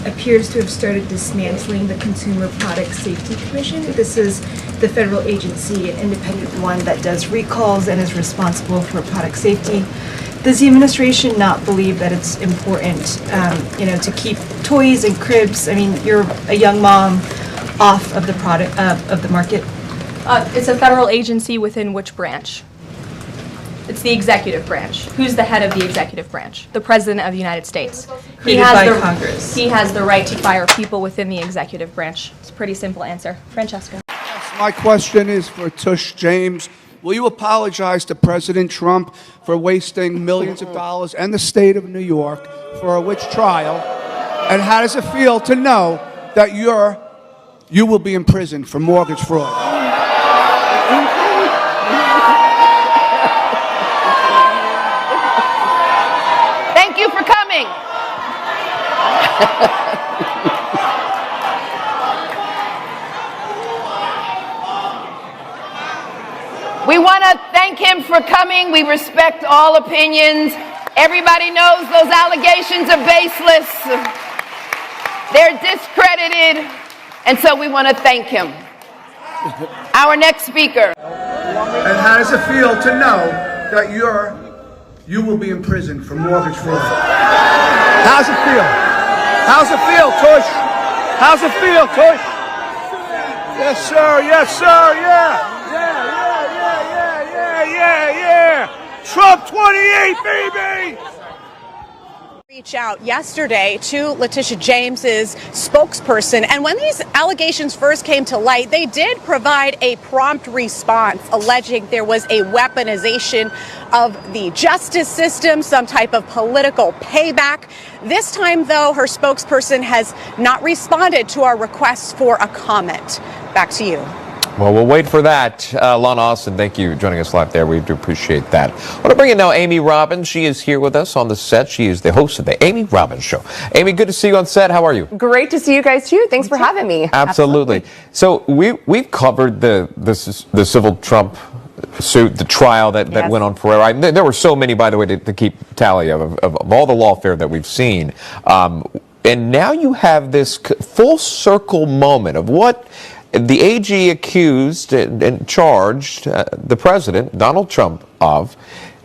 appears to have started dismantling the Consumer Product Safety Commission. This is the federal agency, an independent one that does recalls and is responsible for product safety. Does the administration not believe that it's important, to keep toys and cribs? I mean, you're a young mom, off of the product of the market. It's a federal agency within which branch? It's the executive branch. Who's the head of the executive branch? The President of the United States. Created by Congress. He has the right to fire people within the executive branch. It's a pretty simple answer. Francesca. Yes, my question is for Tish James. Will you apologize to President Trump for wasting millions of dollars and the state of New York for a witch trial? And how does it feel to know that you will be in prison for mortgage fraud? Thank you for coming. We want to thank him for coming. We respect all opinions. Everybody knows those allegations are baseless. They're discredited. And so we want to thank him. Our next speaker. And how does it feel to know that you will be in prison for mortgage fraud? How's it feel? How's it feel, Tush? How's it feel, Tush? Yes, sir. Yes, sir. Yeah. Trump 28, baby! Reach out yesterday to Letitia James's spokesperson, and when these allegations first came to light, they did provide a prompt response alleging there was a weaponization of the justice system, some type of political payback. This time, though, her spokesperson has not responded to our requests for a comment. Back to you. Well, we'll wait for that. Lana Austin, thank you for joining us live there. We do appreciate that. I want to bring in now Amy Robbins. She is here with us on the set. She is the host of the Amy Robbins Show. Amy, good to see you on set. How are you? Great to see you guys, too. Thanks for having me. Absolutely. So we've covered the civil Trump suit, the trial that went on forever. There were so many, by the way, to keep tally of all the lawfare that we've seen. And now you have this full circle moment of what the AG accused and charged the president, Donald Trump, of.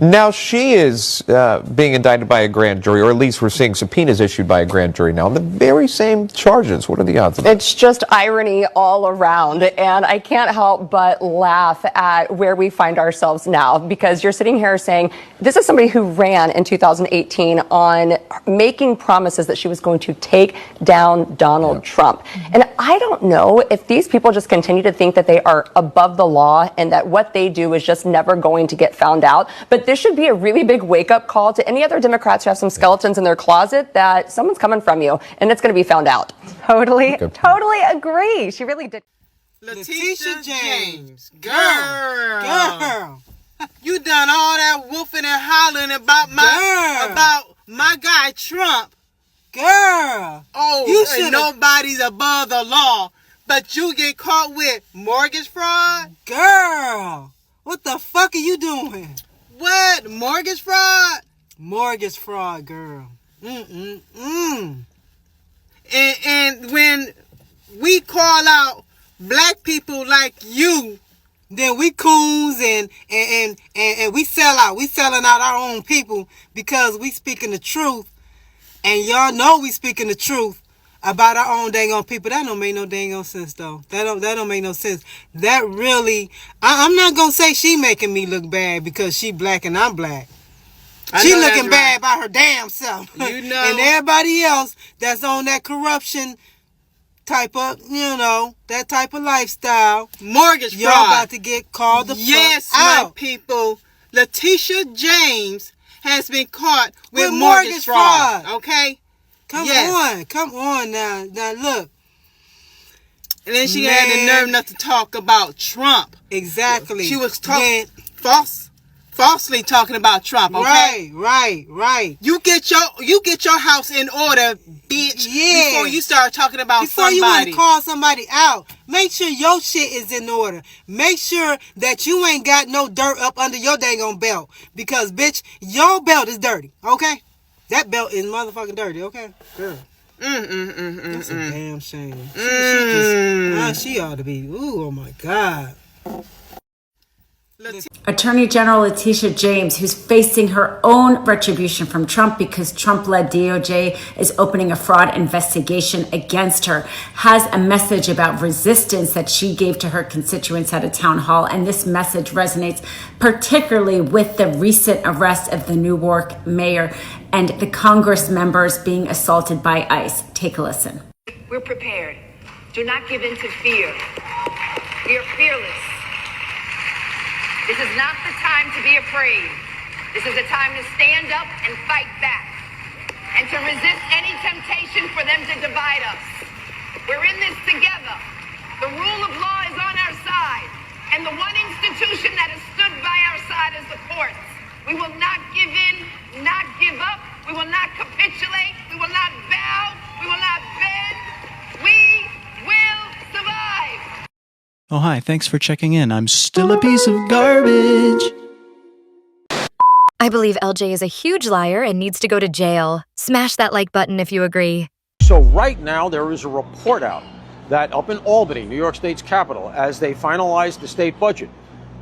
Now she is being indicted by a grand jury, or at least we're seeing subpoenas issued by a grand jury now on the very same charges. What are the odds of that? It's just irony all around, and I can't help but laugh at where we find ourselves now, because you're sitting here saying this is somebody who ran in 2018 on making promises that she was going to take down Donald Trump. And I don't know if these people just continue to think that they are above the law and that what they do is just never going to get found out. But this should be a really big wake-up call to any other Democrats who have some skeletons in their closet that someone's coming from you, and it's going to be found out. Totally agree. She really did. Letitia James, girl, you done all that wolfing and hollering about my guy Trump, girl. Oh, you should. Nobody's above the law, but you get caught with mortgage fraud, girl. What the fuck are you doing? What? Mortgage fraud? Mortgage fraud, girl. And when we call out black people like you, then we coons and we sell out. We selling out our own people because we speaking the truth. And y'all know we speaking the truth about our own dang on people. That don't make no dang on sense, though. That don't make no sense. That really, I'm not gonna say she making me look bad because she black and I'm black. She looking bad by her damn self. You know. And everybody else that's on that corruption type of, that type of lifestyle. Mortgage fraud. Y'all about to get called the fuck out. My people. Letitia James has been caught with mortgage fraud. Okay? Come on now. Now look. And then she had the nerve enough to talk about Trump. Exactly. She was talking falsely talking about Trump, okay? Right. You get your house in order, bitch, before you start talking about somebody. Before you want to call somebody out, make sure your shit is in order. Make sure that you ain't got no dirt up under your dang on belt. Because, bitch, your belt is dirty, okay? That belt is motherfucking dirty, okay? Good. That's a damn shame. She ought to be. Ooh, oh my God. Attorney General Letitia James, who's facing her own retribution from Trump because Trump-led DOJ is opening a fraud investigation against her, has a message about resistance that she gave to her constituents at a town hall. And this message resonates particularly with the recent arrest of the Newark mayor and the Congress members being assaulted by ICE. Take a listen. We're prepared. Do not give in to fear. We are fearless. This is not the time to be afraid. This is a time to stand up and fight back and to resist any temptation for them to divide us. We're in this together. The rule of law is on our side, and the one institution that has stood by our side is the courts. We will not give in, not give up. We will not capitulate. We will not bow. We will not bend. We will survive. Oh, hi, thanks for checking in. I'm still a piece of garbage. I believe LJ is a huge liar and needs to go to jail. Smash that like button if you agree. So right now there is a report out that up in Albany, New York State's capital, as they finalized the state budget,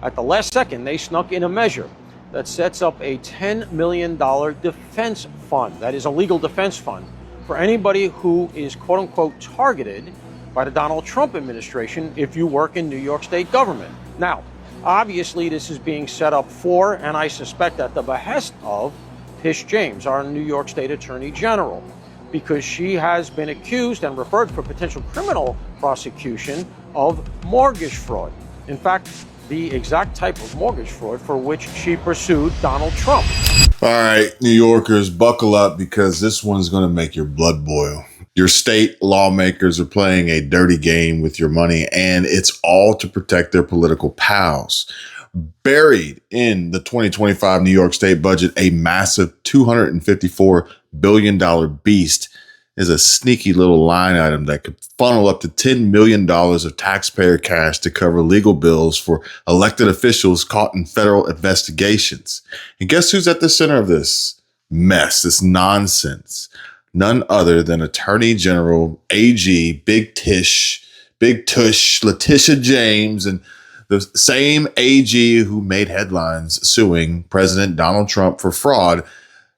at the last second they snuck in a measure that sets up a $10 million defense fund. That is a legal defense fund for anybody who is quote unquote targeted by the Donald Trump administration if you work in New York State government. Now, obviously this is being set up for, and I suspect at the behest of, Tish James, our New York State Attorney General, because she has been accused and referred for potential criminal prosecution of mortgage fraud. In fact, the exact type of mortgage fraud for which she pursued Donald Trump. All right, New Yorkers, buckle up because this one's going to make your blood boil. Your state lawmakers are playing a dirty game with your money, and it's all to protect their political pals. Buried in the 2025 New York State budget, a massive $254 billion beast is a sneaky little line item that could funnel up to $10 million of taxpayer cash to cover legal bills for elected officials caught in federal investigations. And guess who's at the center of this mess, this nonsense? None other than Attorney General AG Big Tush Letitia James, and the same AG who made headlines suing President Donald Trump for fraud.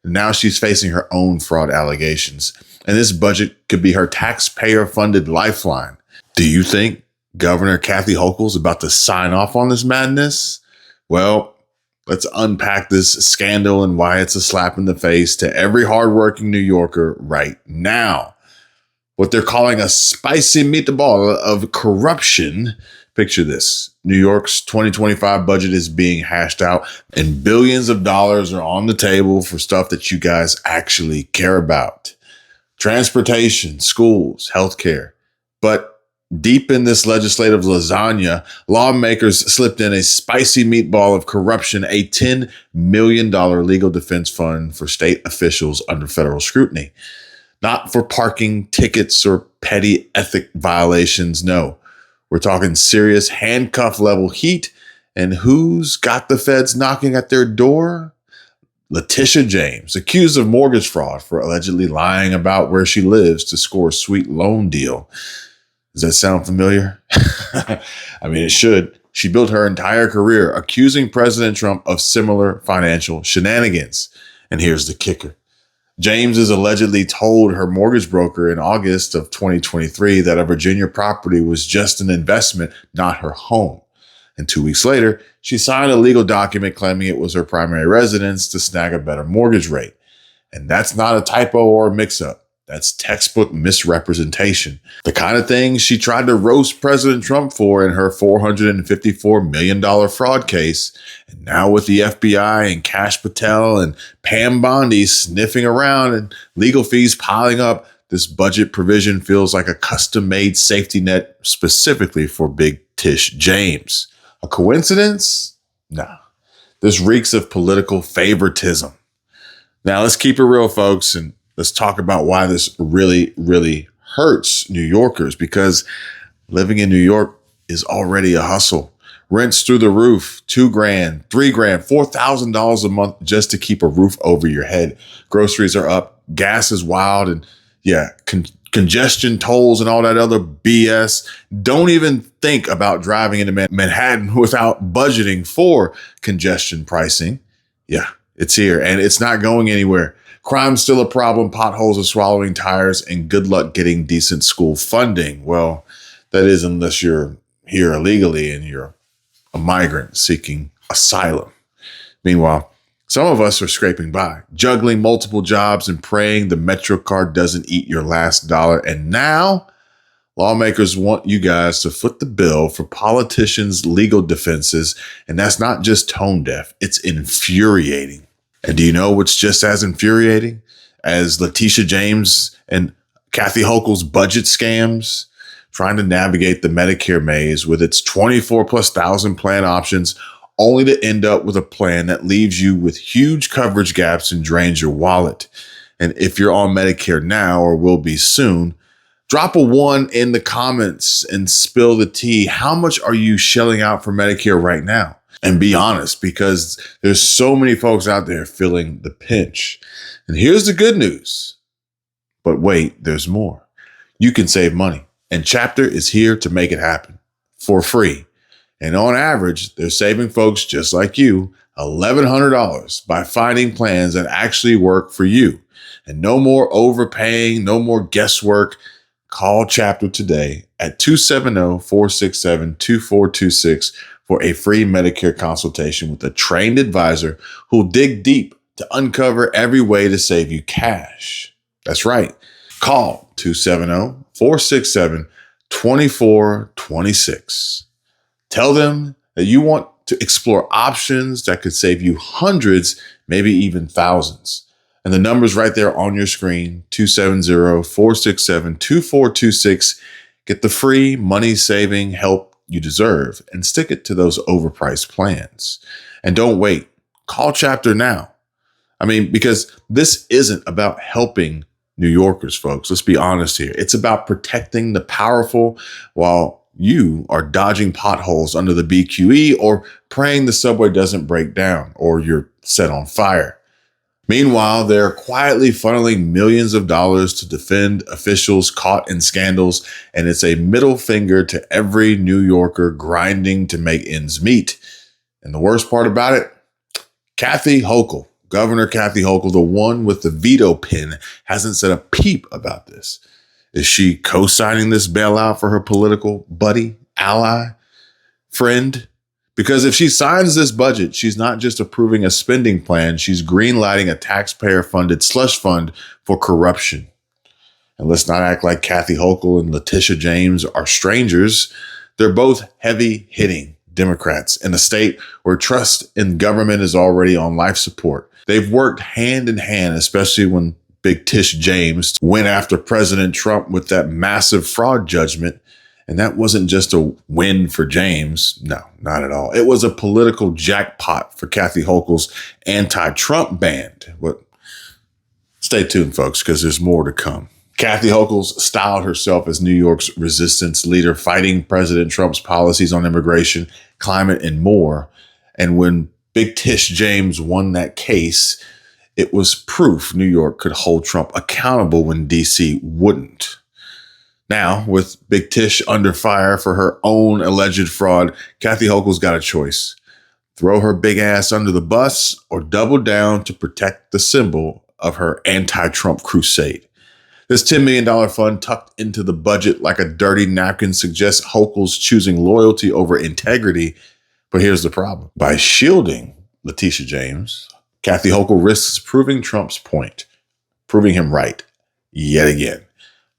Now she's facing her own fraud allegations. And this budget could be her taxpayer-funded lifeline. Do you think Governor Kathy Hochul's about to sign off on this madness? Well, let's unpack this scandal and why it's a slap in the face to every hardworking New Yorker right now. What they're calling a spicy meatball of corruption. Picture this. New York's 2025 budget is being hashed out and billions of dollars are on the table for stuff that you guys actually care about. Transportation, schools, healthcare. But deep in this legislative lasagna, lawmakers slipped in a spicy meatball of corruption, a $10 million legal defense fund for state officials under federal scrutiny. Not for parking tickets or petty ethic violations, no. We're talking serious handcuff level heat. And who's got the feds knocking at their door? Letitia James, accused of mortgage fraud for allegedly lying about where she lives to score a sweet loan deal. Does that sound familiar? I mean, it should. She built her entire career accusing President Trump of similar financial shenanigans. And here's the kicker. James has allegedly told her mortgage broker in August of 2023 that a Virginia property was just an investment, not her home. And 2 weeks later, she signed a legal document claiming it was her primary residence to snag a better mortgage rate. And that's not a typo or a mix-up. That's textbook misrepresentation. The kind of thing she tried to roast President Trump for in her $454 million fraud case. And now with the FBI and Kash Patel and Pam Bondi sniffing around and legal fees piling up, this budget provision feels like a custom-made safety net specifically for Big Tish James. A coincidence? Nah. This reeks of political favoritism. Now let's keep it real, folks, and let's talk about why this really, really hurts New Yorkers, because living in New York is already a hustle. Rent's through the roof, $2,000, $3,000, $4,000 a month just to keep a roof over your head. Groceries are up, gas is wild, and yeah, congestion tolls and all that other BS. Don't even think about driving into Manhattan without budgeting for congestion pricing. Yeah, it's here and it's not going anywhere. Crime's still a problem. Potholes are swallowing tires, and good luck getting decent school funding. Well, that is unless you're here illegally and you're a migrant seeking asylum. Meanwhile, some of us are scraping by, juggling multiple jobs and praying the MetroCard doesn't eat your last dollar. And now lawmakers want you guys to foot the bill for politicians' legal defenses. And that's not just tone deaf, it's infuriating. And do you know what's just as infuriating as Letitia James and Kathy Hochul's budget scams? Trying to navigate the Medicare maze with its 24,000+ plan options, only to end up with a plan that leaves you with huge coverage gaps and drains your wallet. And if you're on Medicare now or will be soon, drop a 1 in the comments and spill the tea. How much are you shelling out for Medicare right now? And be honest, because there's so many folks out there feeling the pinch. And here's the good news. But wait, there's more. You can save money. And Chapter is here to make it happen for free. And on average, they're saving folks just like you $1,100 by finding plans that actually work for you. And no more overpaying, no more guesswork. Call Chapter today at 270-467-2426 for a free Medicare consultation with a trained advisor who'll dig deep to uncover every way to save you cash. That's right. Call 270-467-2426. Tell them that you want to explore options that could save you hundreds, maybe even thousands. And the number's right there on your screen, 270-467-2426. Get the free money-saving help you deserve and stick it to those overpriced plans. And don't wait. Call Chapter now. I mean, because this isn't about helping New Yorkers, folks. Let's be honest here. It's about protecting the powerful while you are dodging potholes under the BQE or praying the subway doesn't break down or you're set on fire. Meanwhile, they're quietly funneling millions of dollars to defend officials caught in scandals, and it's a middle finger to every New Yorker grinding to make ends meet. And the worst part about it, Kathy Hochul, Governor Kathy Hochul, the one with the veto pen, hasn't said a peep about this. Is she co-signing this bailout for her political buddy, ally, friend? Because if she signs this budget, she's not just approving a spending plan, she's greenlighting a taxpayer-funded slush fund for corruption. And let's not act like Kathy Hochul and Letitia James are strangers. They're both heavy-hitting Democrats in a state where trust in government is already on life support. They've worked hand in hand, especially when Big Tish James went after President Trump with that massive fraud judgment. And that wasn't just a win for James. No, not at all. It was a political jackpot for Kathy Hochul's anti-Trump band. But stay tuned, folks, because there's more to come. Kathy Hochul styled herself as New York's resistance leader, fighting President Trump's policies on immigration, climate, and more. And when Big Tish James won that case, it was proof New York could hold Trump accountable when D.C. wouldn't. Now, with Big Tish under fire for her own alleged fraud, Kathy Hochul's got a choice. Throw her big ass under the bus or double down to protect the symbol of her anti-Trump crusade. This $10 million fund tucked into the budget like a dirty napkin suggests Hochul's choosing loyalty over integrity. But here's the problem. By shielding Letitia James, Kathy Hochul risks proving Trump's point, proving him right yet again.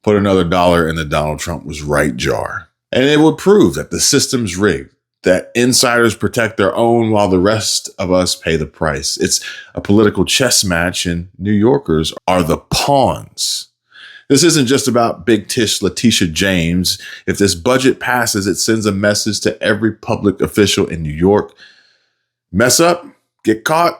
Put another dollar in the Donald Trump was right jar. And it would prove that the system's rigged, that insiders protect their own while the rest of us pay the price. It's a political chess match, and New Yorkers are the pawns. This isn't just about Big Tish Letitia James. If this budget passes, it sends a message to every public official in New York. Mess up, get caught,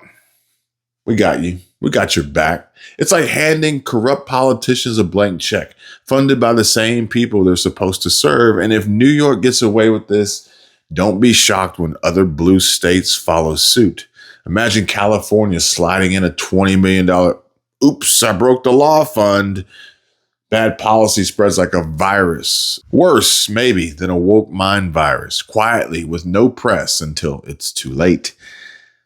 we got you. We got your back. It's like handing corrupt politicians a blank check, funded by the same people they're supposed to serve. And if New York gets away with this, don't be shocked when other blue states follow suit. Imagine California sliding in a $20 million, oops, I broke the law fund. Bad policy spreads like a virus. Worse, maybe, than a woke mind virus, quietly with no press until it's too late.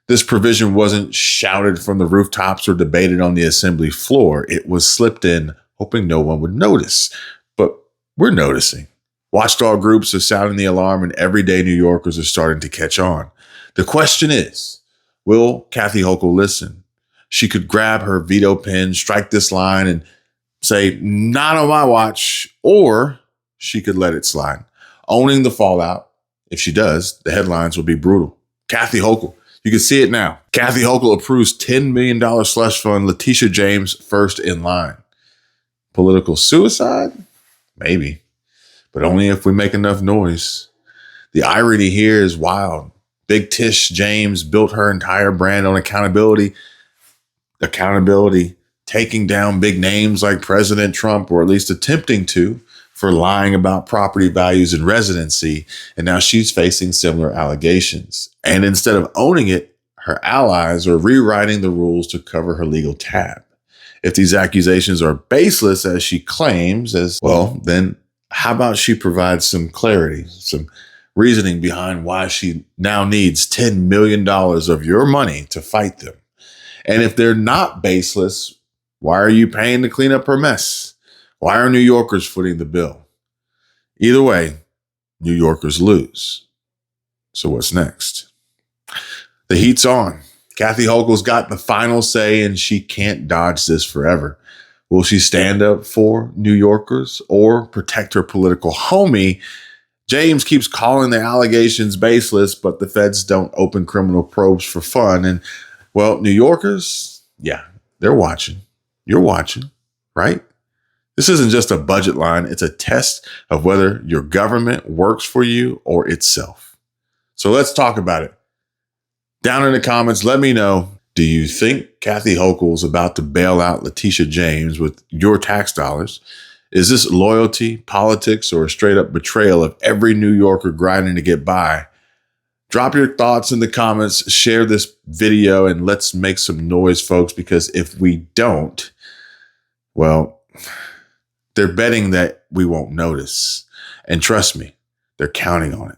This provision wasn't shouted from the rooftops or debated on the assembly floor. It was slipped in, hoping no one would notice. But we're noticing. Watchdog groups are sounding the alarm, and everyday New Yorkers are starting to catch on. The question is, will Kathy Hochul listen? She could grab her veto pen, strike this line, and say, not on my watch, or she could let it slide, owning the fallout. If she does, the headlines will be brutal. Kathy Hochul, you can see it now. Kathy Hochul approves $10 million slush fund, Letitia James first in line. Political suicide? Maybe, but only if we make enough noise. The irony here is wild. Big Tish James built her entire brand on accountability. Taking down big names like President Trump, or at least attempting to, for lying about property values and residency. And now she's facing similar allegations. And instead of owning it, her allies are rewriting the rules to cover her legal tab. If these accusations are baseless, as she claims, then how about she provides some clarity, some reasoning behind why she now needs $10 million of your money to fight them? And if they're not baseless, why are you paying to clean up her mess? Why are New Yorkers footing the bill? Either way, New Yorkers lose. So what's next? The heat's on. Kathy Hochul's got the final say, and she can't dodge this forever. Will she stand up for New Yorkers or protect her political homie? James keeps calling the allegations baseless, but the feds don't open criminal probes for fun. And, well, New Yorkers, yeah, they're watching. You're watching, right? This isn't just a budget line. It's a test of whether your government works for you or itself. So let's talk about it. Down in the comments, let me know. Do you think Kathy Hochul's about to bail out Letitia James with your tax dollars? Is this loyalty, politics, or a straight up betrayal of every New Yorker grinding to get by? Drop your thoughts in the comments, share this video, and let's make some noise, folks, because if we don't, well, they're betting that we won't notice. And trust me, they're counting on it.